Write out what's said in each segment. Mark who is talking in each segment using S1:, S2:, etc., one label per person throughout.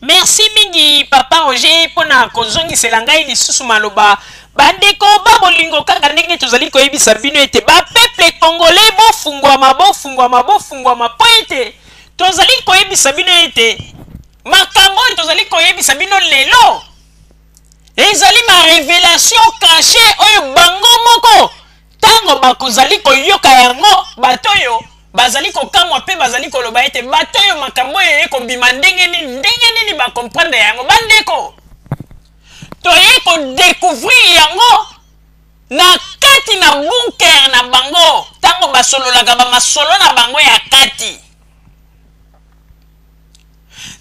S1: Merci mingi papa Roger pona kozongisela ngai lisusu maloba bandeko babolingo kaka ndenge tozali koyebisa bino ete ba peuple congolais bofungwama po ete tozali koyebisa bino ete makambo tozali koyebisa bino lelo ezali ma révélation cachée oyo bango moko tango bakozali koyoka yango batoyo bazali kokamwa pe bazali koloba ete batoyo makambo oyo ekobima ndenge nini bakomprendre yango bandeko toye kodécouvrir yango na kati na bunker na bango tango basololaka bamasolo na bango ya kati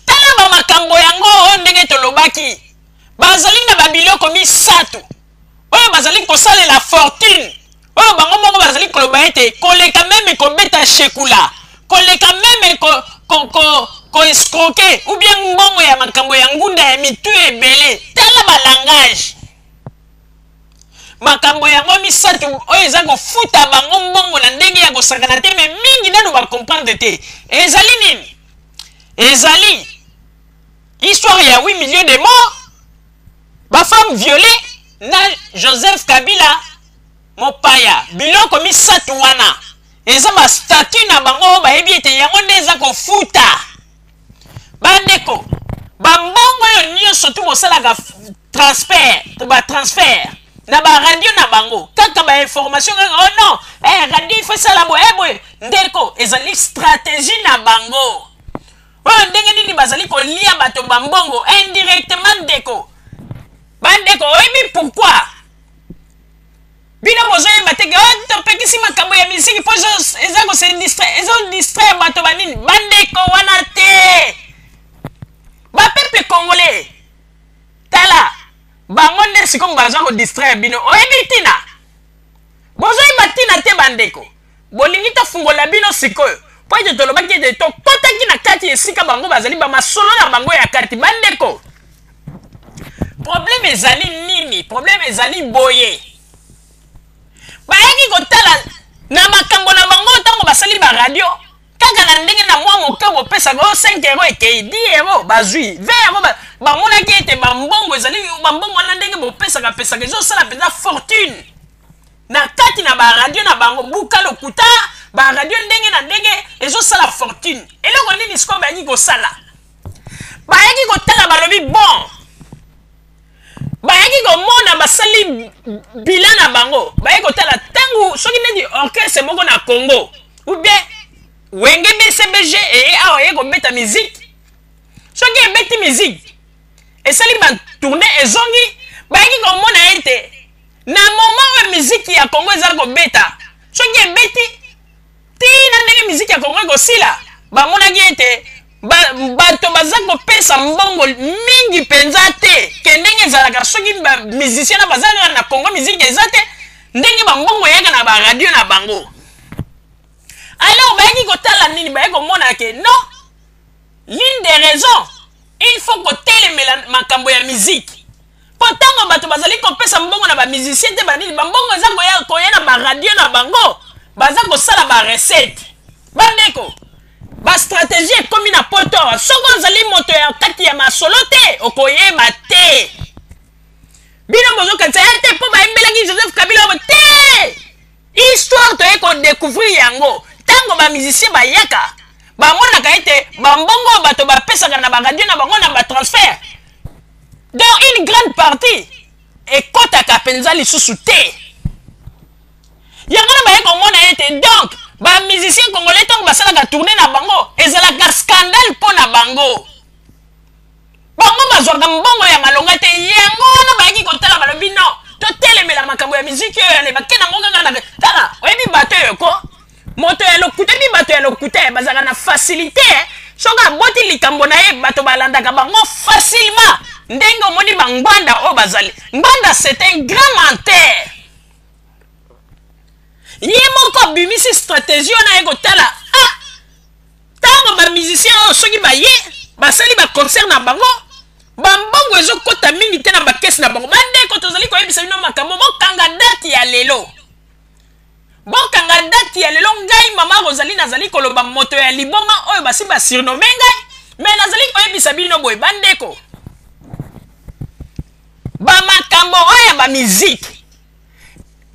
S1: tala bamakambo yango oyo ndenge tolobaki bazali na babiloko misato oyo bazali kosalela fortune oyo bango moko bazali koloba ete koleka meme kobeta shekula koleka meme escroquer ou bien mbongo ya makambo ya ngunda ya mitu ebele tala balangage makambo yango misato oyo eza kofuta bango mbongo na ndenge ya kosangana te me mingi nano bakomprendre te ezali nini ezali histoire ya 8 millions de morts bafemme violée na Joseph Kabila mopaya biloko misato wana eza ba statut na bango bayebi ete yango nde eza kofuta bandeko bambongo oyo nyonso tu bosalaka transfert na baradio na bango kaka bainformation kaka oh non radio ifo esala boye ndeko ezali stratégie na bango oyo ndenge nini bazali kolia bato bambongo indirectement ndeko bandeko oyebi pourquoi bino bozoyeba teke topekisi makambo ya misiki po eza distraire bato banini bandeko wana te bapeuple congolais tala bango nde sikoyo baza kodistraire bino oyebi tina bozoyeba tina te bandeko bolingi tofungola bino sikoyo po ete tolobaki ete tokotaki na kati esika bango bazali bamasolo na bango ya kati bandeko problème ezali nini problème ezali boye bayaki kotala na makambo na bango ntango basali baradio kaka na ndenge na mwa moke bopesaka o 5 euro ekei 10 euro bazwi 20 euro bamonaki ete bambongo ezali bambongo wana ndenge bopesaka ezosala mpenza fortune na kati na baradio na bango buka lokuta baradio ndenge na ndenge ezosala fortune eloko nini sikoyo bayaki kosala bayaki kotala balobi bon bayaki komona basali bilan na bango bayaki kotala ntango soki neti orchestre moko na Congo ou bien wenge BCBG awa ye kobeta musique soki ebeti musique esali batourne ezongi bayaki komona ete na moment oyo musique ya Congo ezali kobeta soki ebeti tina ndenge musique ya Congo ekosila bamonaki ete bato baza kopesa mbongo mingi mpenza te ke ndenge ezalaka soki bamusicien na bazalaka na Congo musique eza te ndenge bambongo eyaka na baradio na bango alors bayaki kotala nini bayaki komona ke non l'une des raisons il faut kotelemela makambo ya musique po ntango bato bazali kopesa mbongo na bamusicien te banini bambongo eza koya na baradio na bango baza kosala barecette bandeko bastratégie ekomi na poto awa soki ozali moto ya kati ya masolo te okoyeba te bino bozokanisa ya te mpo bayembelaki Joseph Kabila obo te histoire toye kodécouvrir yango ntango bamusicien bayaka bamonaka ete bambongo bato bapesaka na baradio na bango na batransfert donc une grande partie ekotaka mpenza lisusu te yango na baye komona ete donc bamusicien congolais ntango basalaka tourne na bango ezalaka scandale mpo na bango bazwaka mbongo ya malonga te yango wana bayaki kotala balobi non totelemela makambo ya miziki oyo yane bakenda ngo kaka na tala oyebi bato oyo ko moto ya lokuta bi bato ya lokuta bazalaka na facilité soki aboti likambo na ye bato balandaka bango facilement ndenge omoni bangwanda oyo bazali ngwanda c'est un grand menteur ye moko abimisi stratégie wana ye kotala ntango bamusicien oyo soki baye basali baconcert na bango bambongo ezokota mingi te na bakesi na bango bandeko tozali koyebisa bino makambo bokanga date ya lelo ngai mama Rosalie nazali koloba moto ya liboma oyo basi basurnome ngai mais nazali koyebisa bino boye bandeko bamakambo oyo ba musique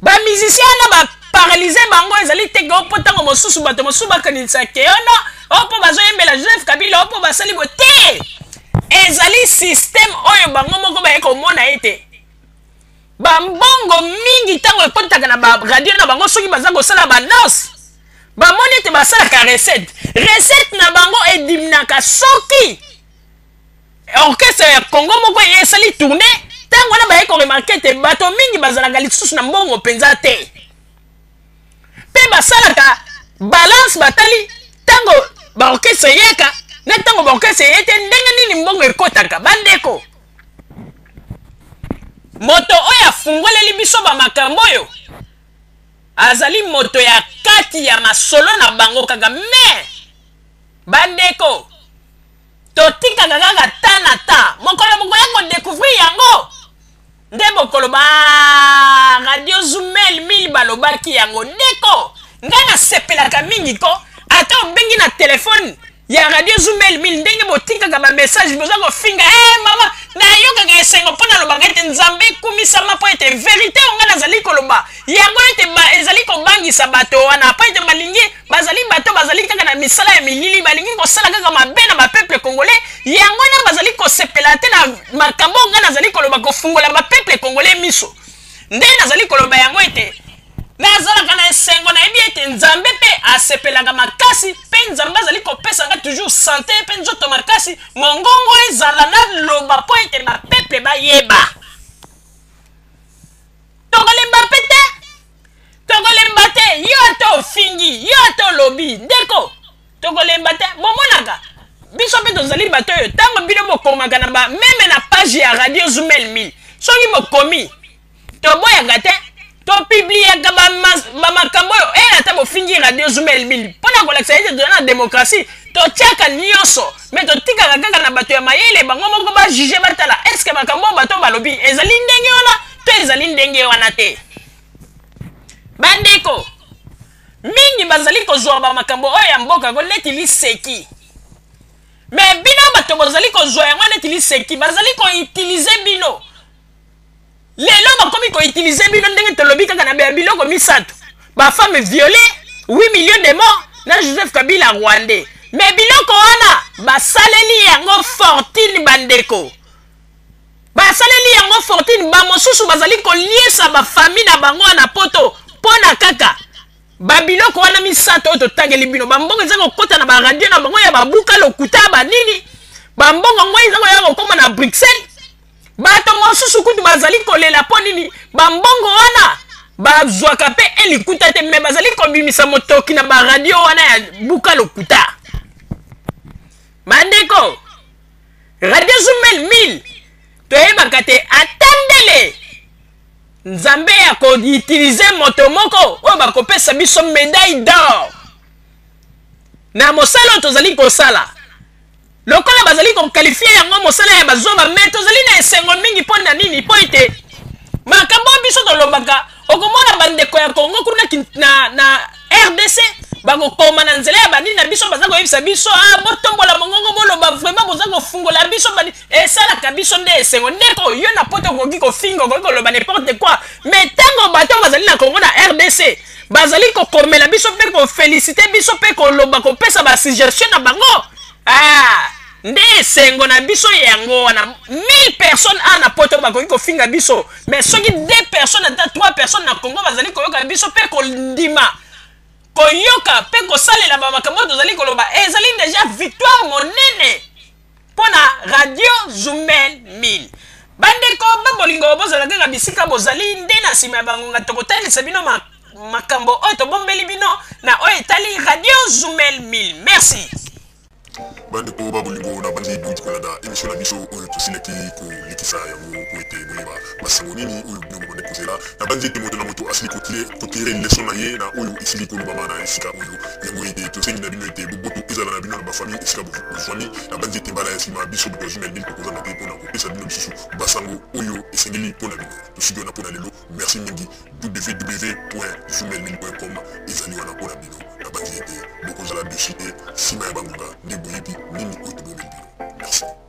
S1: bamusicien na baparalyse bango ezali teke opo ntango mosusu bato mosusu bakanisa ke ono opo bazoyembela Joseph Kabila opo basali bo te ezali système oyo bango moko baye komona ete bambongo mingi ntango ekotaka na baradio na bango soki baza kosala banose bamoni ete basalaka recette na bango ediminaka soki orchestre ya Congo moko esali tourne ntango wana baye koremarke ete bato mingi bazalaka lisusu na mbongo mpenza te mpe basalaka balance batali ntango baorchestre eyeka na ntango baorchestre eyete ndenge nini mbongo ekotaka bandeko moto oyo afungoleli biso bamakambo oyo azali moto ya kati ya masolo na bango kaka me bandeko totikaka kaka ta na ta mokolo mokoya kodécouvrir yango nde bokolo ba radio Zumel Mil balobaki yango ndeko ngai nasepelaka mingi ko ata obengi na telefone ya radio Zumel Mil ndenge botikaka ba message boza kofinga mama nayokaka esengo mpo nalobaka ete nzambe ekumisama mpo ete verité onga nazali koloba yango ete ezali kobangisa bato wana mpo ete balingi bazali bato bazali kaka na misala ya milili balingi kosala kaka mabe na bapeuple congolais yango na bazali kosepela te na makambo onga nazali koloba kofungola bapeuple congolais miso nde nazali koloba yango ete nazalaka na esengo nayebi ete nzambe mpe asepelaka makasi mpe nzambe azali kopesanga toujours santé mpe nzoto makasi mongongo ezala na loba mpo ete bapeple bayeba tokolemba mpe te tokolemba te yo ata ofingi yo ata olobi ndeko tokolemba te bomonaka biso mpe tozali bato oyo ntango bino bokomaka na meme na page ya radio Zumel Mil soki bokomi toboyaka te topubliaka bamakambo oyo ata bofingi radio Zumel Mil mpona kolakisa ete toza na démocratie totiaka nyonso me totikaka kaka na bato ya mayele bango moko bajuge batala eske makambo oyo bato balobi ezali ndenge wana to ezali ndenge wana te bandeko mingi bazali kozwa bamakambo oyo ya mboka ko neti liseki me bino bato bozali kozwa yango neti liseki bazali koutilize bino lelo bakomi koutilize bino ndenge tolobi kaka na biloko misato bafemme violée 8 millions de morts na Joseph Kabila rwandais me biloko wana basaleli yango fortune bandeko basaleli yango fortune bamosusu bazali koliesa bafamille na bango wana poto mpona kaka babiloko wana misato oyo totangeli bino bambongo eza kokota na baradio na bango ya babuka lokuta banini bambongo ngo eza koya kokoma na Bruxelles bato mosusu kutu bazali kolela mpo nini bambongo wana bazwaka mpe elikuta te me bazali kobimisa motoki na baradio wana ya buka lokuta bandeko radio Zumel Mil toyebaka te atandele nzambe ya koutilize moto moko oyo bakopesa biso médaille d'or na mosala oyo tozali kosala lokola bazali kokalifie yango mosala ya bazoba me tozali na esengo mingi mpo na nini mpo ete makambo biso tolobaka okomona bandeko ya Congo kuna na RDC bakokoma na nzela ya banini na biso baza koyebisa biso botombola mongongo boloba vraiment boza kofungola biso bani esalaka biso nde esengo ndeko yo na poto okoki kofinga okoki koloba n'importe quoi mais ntango bato bazali na Congo na RDC bazali kokomela biso mpe kofelicite biso mpe koloba kopesa basuggestion na bango nde esengo na biso yango wana 1000 personnes na poto bakoki kofinga biso mais soki 2 personnes ata 3 personnes na Congo bazali koyoka biso mpe kondima koyoka mpe kosalela bamakambo tozali koloba ezali déjà victoire monene mpona radio Zumel Mil bandeko babolingo bozala kaka bisika bozali nde na nsima ya bangonga tokotalisa bino makambo oyo tobombeli bino na oyo etali radio Zumel Mil merci
S2: bandeko babolingo na bandi duti kolanda émission na biso oyo tosilaki kolekisa yango po ete boyeba masango nini oyo bino bobande kozela na bandi ete moto na moto asili kotire leson na ye na oyo esili kolobama na esika oyo yango ete tosengi na bino ete boboto ezala na bino na bafamille esika bozwani na bandi ete mbala ya nsima biso boto Zumel Mil tokozanga te mpona kopesa bino lisusu basango oyo esengeli mpona bino tosidi wana mpona lelo merci mingi www.zumelmil.com ezali wana mpona bino na bandi ete bokozala dessus te nsima ya bangonga nde boyebi nini oyo tobomeli bino. Merci.